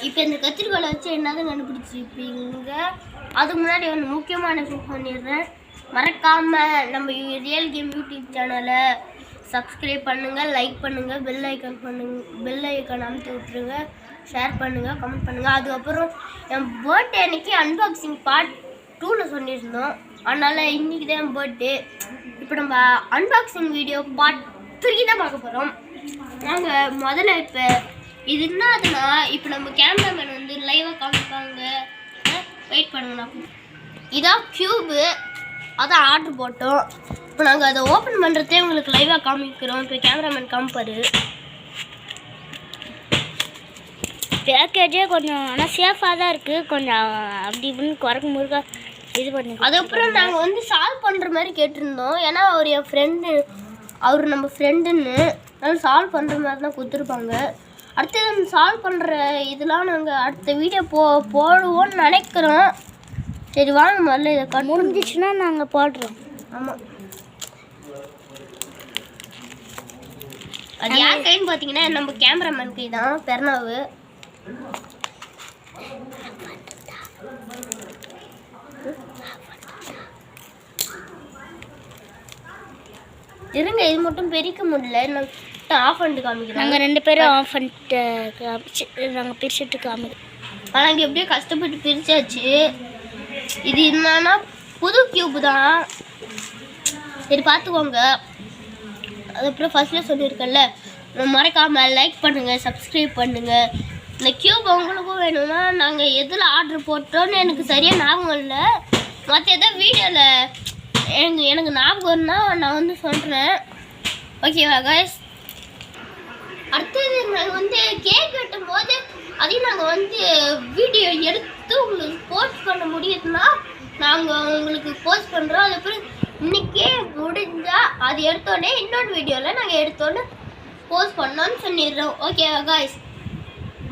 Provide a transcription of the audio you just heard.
இப்போ இந்த கத்திரிக்கோலை வச்சு என்னதான் கண்டுபிடிச்சிருப்பீங்க. அதுக்கு முன்னாடி ஒன்று முக்கியமான விஷயம் பண்ணிடுறேன். மறக்காமல் நம்ம ரியல் கேம் யூடியூப் சேனலை சப்ஸ்கிரைப் பண்ணுங்கள், லைக் பண்ணுங்கள், பெல் ஐக்கான் அமுத்தி விட்ருங்க, ஷேர் பண்ணுங்கள், கமெண்ட் பண்ணுங்கள். அதுக்கப்புறம் என் பர்த்டே அன்றைக்கி அன்பாக்சிங் பார்ட் 2ல் சொல்லியிருந்தோம். அதனால் இன்றைக்கி தான் என் பர்த்டே. இப்போ நம்ம அன்பாக்சிங் வீடியோ பார்ட் 3 தான் பார்க்க போகிறோம். நாங்கள் முதல்ல இப்போ இது என்னதுன்னா, இப்போ நம்ம கேமராமேன் வந்து லைவாக காமிப்பாங்க. வெயிட் பண்ணுங்கண்ணா. இதான் க்யூபு, அதான் ஆர்டர் போட்டோம். இப்போ நாங்கள் அதை ஓப்பன் பண்ணுறதே உங்களுக்கு லைவாக காமிக்கிறோம். இப்போ கேமராமேன் காமிப்பார். பேக்கேஜே கொஞ்சம் ஆனால் சேஃபாக தான் இருக்குது. கொஞ்சம் அப்படி இப்படின்னு குறைக்க முருகா இது பண்ணி. அதுக்கப்புறம் நாங்கள் வந்து சால்வ் பண்ணுற மாதிரி கேட்டிருந்தோம். ஏன்னா அவர் என் ஃப்ரெண்டு, அவர் நம்ம ஃப்ரெண்டுன்னு அதனால் சால்வ் பண்ணுற மாதிரி தான் கொடுத்துருப்பாங்க. அடுத்தது சால்வ் பண்ணுற இதெல்லாம் நாங்கள் அடுத்த வீடியோ போடுவோன்னு நினைக்கிறோம். சரி வாங்க முதல்ல இதை முடிஞ்சிச்சுன்னா நாங்கள் போடுறோம். ஆமாம், அது யார் கைன்னு பார்த்தீங்கன்னா நம்ம கேமராமேன் கை தான், பெர்னாவு. இருங்க, இது மட்டும் பிரிக்க முடியல, நான் ஆஃப் பண்ணிட்டு காமிக்கிறேன். நாங்கள் 2 பேரும் ஆஃப் பண்ணிட்டு நாங்கள் பிரிச்சுட்டு காமிக்கிறோம். ஆனால் இங்கே எப்படியோ கஷ்டப்பட்டு பிரிச்சாச்சு. இது என்னன்னா புது க்யூப் தான், சரி பார்த்துக்கோங்க. அதுக்கப்புறம் ஃபர்ஸ்ட்லேயே சொல்லியிருக்கேன்ல, மறக்காமல் லைக் பண்ணுங்கள், சப்ஸ்கிரைப் பண்ணுங்கள். இந்த க்யூப் உங்களுக்கும் வேணும்னா நாங்கள் எதில் ஆர்டர் போட்டோன்னு எனக்கு சரியாக ஞாபகம் இல்லை. மற்ற எதாவது வீடியோவில் எனக்கு ஞாபகம்னா நான் வந்து சொல்கிறேன். ஓகேவா கைஸ்? அடுத்தது நாங்கள் வந்து கேக் வெட்டும் போது அதையும் நாங்கள் வந்து வீடியோ எடுத்து உங்களுக்கு போஸ்ட் பண்ண முடியுதுன்னா நாங்கள் உங்களுக்கு போஸ்ட் பண்ணுறோம். அதுக்கப்புறம் இன்றைக்கே முடிஞ்சால் அது எடுத்தோடனே இன்னொரு வீடியோவில் நாங்கள் எடுத்தோடனே போஸ்ட் பண்ணோன்னு சொல்லிடுறோம். ஓகேவா கைஸ்?